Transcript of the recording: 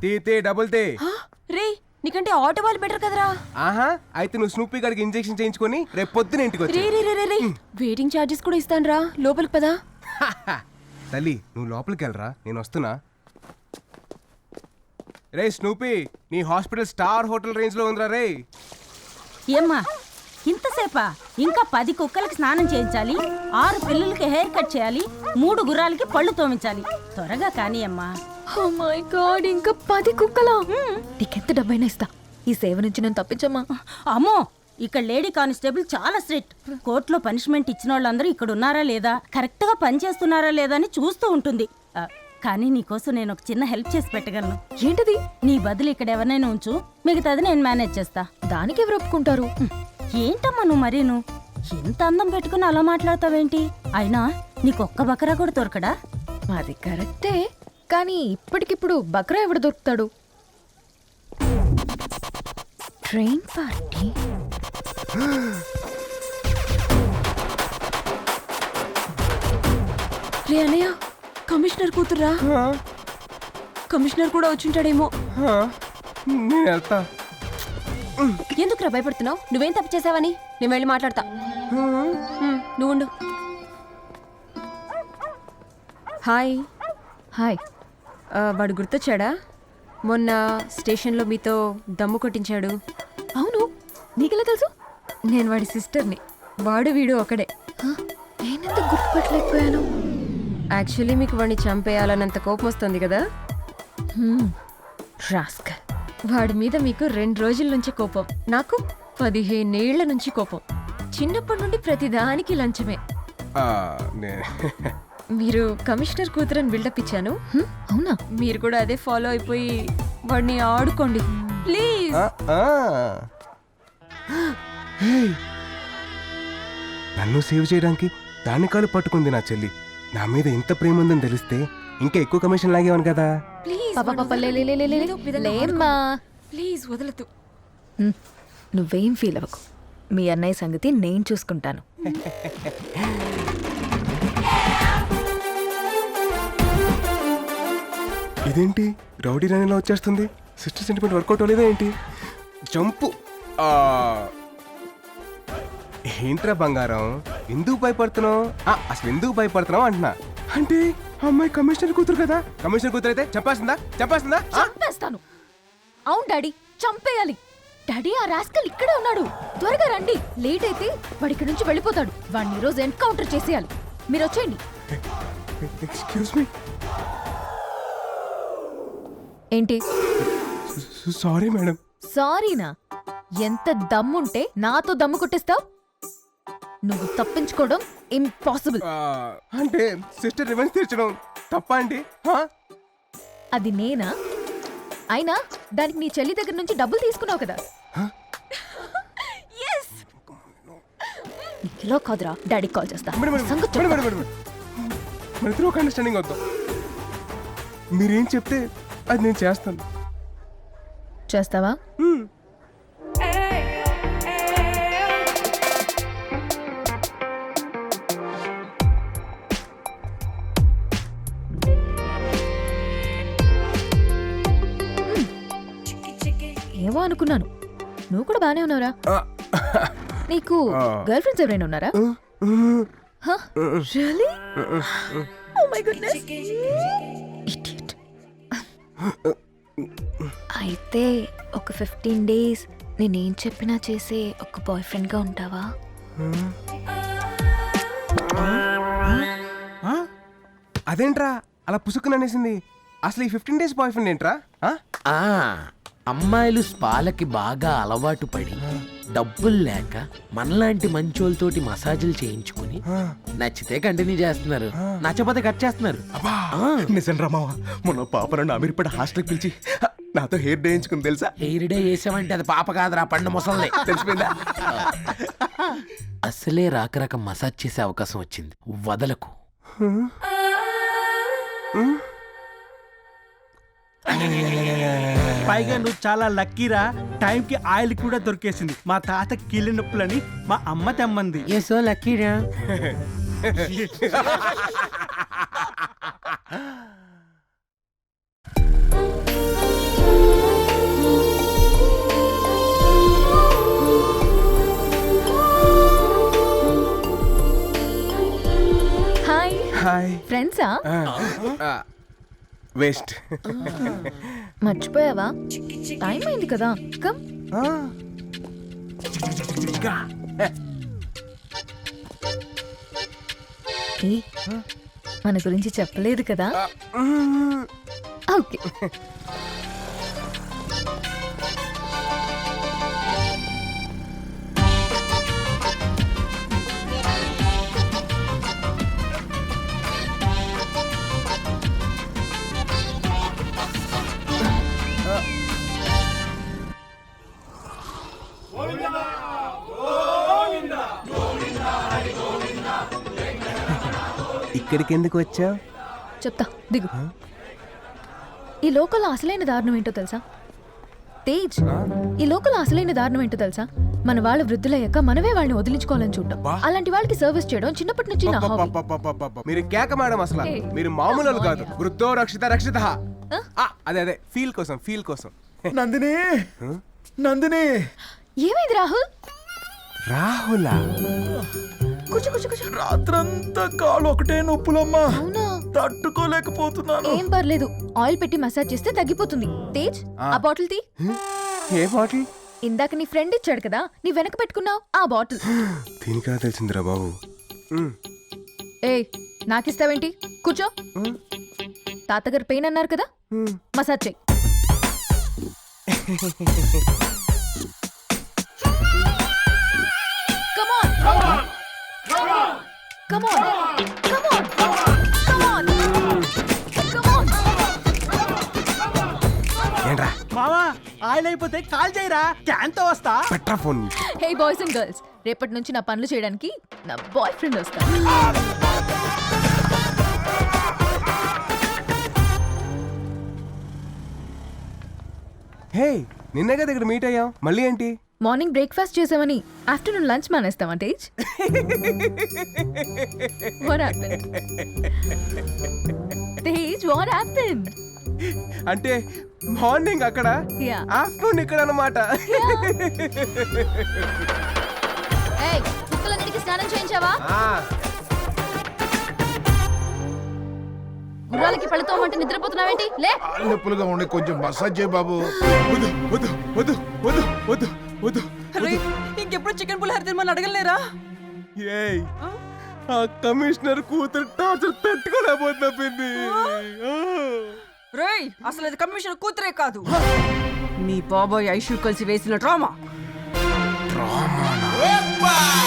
తీ డబుల్ తే. రే నీకంటే ఆటో వాళ్ళు బెటర్ కదరా. ఆహా, అయితే నువ్వు స్నూపీ గారికి ఇంజెక్షన్ చేయించుకొని రేపు పొద్దున ఇంటికి వచ్చి. రే వెయిటింగ్ ఛార్జెస్ కూడా ఇస్తాను రా, లోపలికి పదా. తల్లి నువ్వు లోపలికి వెళ్ళరా, నేను వస్తున్నా. రే స్నూపీ, నీ హాస్పిటల్ స్టార్ హోటల్ రేంజ్ లో ఉందిరా రే. ఏమ్మా ఇంతసేపా? ఇంకా 10 కుక్కలకి స్నానం చేయించాలి, 6 పిల్లలకి హెయిర్ కట్ చేయాలి, 3 గుర్రాలకి పళ్ళు తోమించాలి. త్వరగా కానీ అమ్మా. ఓ మై గాడ్, ఇంకా 10 కుక్కలా? నీకెంత డబ్బైనా ఇస్తా, ఈ సేవ నుంచి నేను తప్పించమ్మా. అమ్మో, ఇక్కడ లేడీ కానిస్టేబుల్ చాలా స్ట్రిక్ట్. కోర్టులో పనిష్మెంట్ ఇచ్చిన వాళ్ళందరూ ఇక్కడ ఉన్నారా లేదా, కరెక్ట్ గా పని చేస్తున్నారా లేదా అని చూస్తూ ఉంటుంది. కానీ నీకోసం నేను ఒక చిన్న హెల్ప్ చేసి పెట్టగలను. ఏంటిది? నీ బదులు ఇక్కడ ఎవరినైనా ఉంచు, మిగతాది నేను మేనేజ్ చేస్తా. దానికి ఎవరు ఒప్పుకుంటారు? ఏంటమ్మా నువ్వు మరీను ఎంత అందం పెట్టుకుని అలా మాట్లాడతావేంటి? అయినా నీకొక్క బకరా కూడా దొరకడా? అది కరెక్టే, కానీ ఇప్పటికిప్పుడు బక్రా ఎవడు దొరుకుతాడు? Train party. రే అన్నయ్య, కమిషనర్ కూతుర్రా. కమిషనర్ కూడా వచ్చింటాడేమో. నేను వెళ్తా. ఎందుకురా భయపడుతున్నావు? నువ్వేం తప్పు చేసావని? నేను వెళ్ళి మాట్లాడతా. నువ్వు ఉండు. హాయ్. హాయ్. వాడు గుర్తొచ్చాడా? మొన్న స్టేషన్లో మీతో దమ్ము కొట్టించాడు. అవును, నీకెలా తెలుసు? నేను వాడి సిస్టర్ని. వాడు వీడు ఒకడే. నేనెంత గుర్తుపట్టలేకపోయాను. యాక్చువల్లీ మీకు వాడిని చంపేయాలన్నంత కోపం వస్తుంది కదా. రాస్కల్. వాడి మీద మీకు 2 రోజుల నుంచి కోపం, నాకు 15 ఏళ్ల నుంచి కోపం. చిన్నప్పటి నుండి ప్రతిదానికి లంచమే. మీరు కమిషనర్ కూతురని బిల్డప్ ఇచ్చాను. అవునా? మీరు కూడా అదే ఫాలో అయిపోయి వాడిని ఆడుకోండి ప్లీజ్. నన్ను సేవ్ చేయడానికి దాని కాలు పట్టుకుంది నా చెల్లి. నా మీద ఇంత ప్రేమ ఉందని తెలిస్తే ఇంకా ఎక్కువ కమిషన్ లాగేవాను కదా. ప్లీజ్ వదలదు. నువ్వేం ఫీల్ అవ్వకు, మీ అన్నయ్య సంగతి నేను చూసుకుంటాను. ఇదేంటి రౌడీ రాణిలా వచ్చేస్తుంది? సిస్టర్ సెంటిమెంట్ వర్కౌట్ అవ్వలేదా ఏంటి? జంపు. ఏంట్రా బంగారం, ఎందుకు భయపడుతున్నావు? అసలు ఎందుకు భయపడుతున్నావు అంటున్నా. అంటే అమ్మాయి కమిషనర్ కూతురు కదా. కమిషనర్ కూతురు అయితే చంపేస్తుందా? చంపేస్తాను. అవును డాడీ, చంపేయాలి. డాడీ, ఆ రాస్కల్ ఇక్కడే ఉన్నాడు. త్వరగా రండి, లేట్ అయితే వాడి ఇక్కడి నుంచి వెళ్ళిపోతాడు. వాడిని ఈ రోజు ఎన్కౌంటర్ చేసేయాలి. మీరు వచ్చేయండి. Excuse me. ఏంటి? Sorry madam. సారీనా? ఎంత దమ్ముంటే నాతో దమ్ము కొట్టేస్తావు? నువ్వు తప్పించుకోవడం ఇంపాసిబుల్. అంటే సిస్టర్ రివెంజ్ తీర్చడం తప్ప అండి? అది నేనా? అయినా దానికి నీ చెల్లి దగ్గర నుంచి డబ్బులు తీసుకున్నావు కదా. ఇలా కాదురా, డాడీకి కాల్ చేస్తా. ఒక అండర్స్టాండింగ్ అవుతాం. మీరేం చెప్తే అది నేను చేస్తాను. చేస్తావా? ఏమో అనుకున్నాను, నువ్వు కూడా బానే ఉన్నావురా. నీకు గర్ల్ ఫ్రెండ్స్ ఎవరైనా ఉన్నారా? అయితే ఒక 15 days నేనేం చెప్పినా చేసే ఒక బాయ్ ఫ్రెండ్ గా ఉంటావా? అదేంట్రా అలా పుసుక్కుని అనేసింది? అసలు ఈ 15 days బాయ్ ఫ్రెండ్ ఏంట్రా? అమ్మాయిలు స్పాలకి బాగా అలవాటు పడి డబ్బులు లేక మనలాంటి మంచోళ్ళతోటి మసాజులు చేయించుకుని నచ్చితే కంటిన్యూ చేస్తున్నారు, నచ్చపోతే కట్ చేస్తున్నారు. నిజం రామావా, మొన్న పాపను అమీర్పేట హాస్టల్కి పిలిచి నాతో హెయిర్ డే వేయించుకుని తెలుసా? హెయిర్ డే వేసామంటే అది పాప కాదురా, పండు ముసలి. తెలిసిపోయిందా? అసలే రాక మసాజ్ చేసే అవకాశం వచ్చింది, వదలకు. పైగా నువ్వు చాలా లక్కీరా, టైంకి ఆయిల్ కూడా దొరికేసింది. మా తాత కీళ్ళ నొప్పులని మా అమ్మ తెమ్మంది. సో లక్కీరా. హాయ్ ఫ్రెండ్సా? వేస్ట్. మర్చిపోయావా? టైం అయింది కదా, కమ్. ఏయ్, మన గురించి చెప్పలేదు కదా? ఓకే. ఇక్కడికి ఎందుకు వచ్చావు? చెప్తా, దిగు. ఈ లోకల్ అసలైన దారుణం ఏంటో తెలుసా తేజ్? ఈ లోకల్ అసలైన దారుణం ఏంటో తెలుసా? మన వాళ్ళు వృద్ధులయ్యాక మనమే వాళ్ళని వదిలించుకోవాలని చూడటం. అలాంటి వాళ్ళకి సర్వీస్ చేయడం చిన్నప్పటి నుంచి నా హాబీ. మీరు కేక మేడం, అసలు మీరు మామూలు కాదు. వృద్ధో రక్షిత రక్షిత. అదే ఫీల్ కోసం. నందిని నందిని ఏమైంది రాహుల్? రాహులా? కూర్చో. రాత్రంతా కాలు ఒకటే నొప్పులమ్మా, అవునా? తట్టుకోలేకపోతున్నాను. ఏం పర్లేదు, ఆయిల్ పెట్టి మసాజ్ చేస్తే తగ్గిపోతుంది. తేజ్, ఆ బాటిల్ తీ. ఏ బాటిల్? ఇందాక నీ ఫ్రెండ్ ఇచ్చాడు కదా, నీ వెనక పెట్టుకున్నావు ఆ బాటిల్. దీనికన్నా తెలిసిందిరా బాబు. ఏయ్, నాకిస్తావేంటి? కూర్చో. తాతగారు పెయిన్ అన్నారు కదా, మసాజ్ చెయ్యి. Come on. ఏంట్రా? మావా ఆయిల్ అయిపోతే కాల్ చేయరా, క్యాన్ తో వస్తా. పెట్టరా phone. Hey boys and girls, రేపటి నుంచి నా పనులు చేయడానికి నా బాయ్ ఫ్రెండ్ వస్తాడు. హే, నిన్నే కదా ఇక్కడ మీట్ అయ్యాం, మళ్ళీ ఏంటి? మార్నింగ్ బ్రేక్ఫాస్ట్ చేసామని ఆఫ్టర్నూన్ లంచ్ మానేస్తావా Tej? What happened? Tej, what happened? అంటే మార్నింగ్ అక్కడ, Yeah. ఆఫ్టర్నూన్ ఇక్కడ అన్నమాట. ఏయ్, కుక్కలన్నిటికీ స్నానం చేయించావా? గుర్రాలకి పళ్ళుతోమంటే నిద్రపోతున్నావేంటి? లే. కాళ్ళు నొప్పులుగా ఉండే కొంచెం మసాజ్ చేయి బాబు. వద్దు. ఇంకెప్పుడు చికెన్ పులిహోర తినమని అడగలేరా? ఏయ్, ఆ కమిషనర్ కూతురు టార్చర్ తట్టుకోలేకపోతున్నా పిన్ని. రేయ్, అసలు అది కమిషనర్ కూతురే కాదు, మీ బాబాయ్ ఐషు కలిసి వేసిన డ్రామా.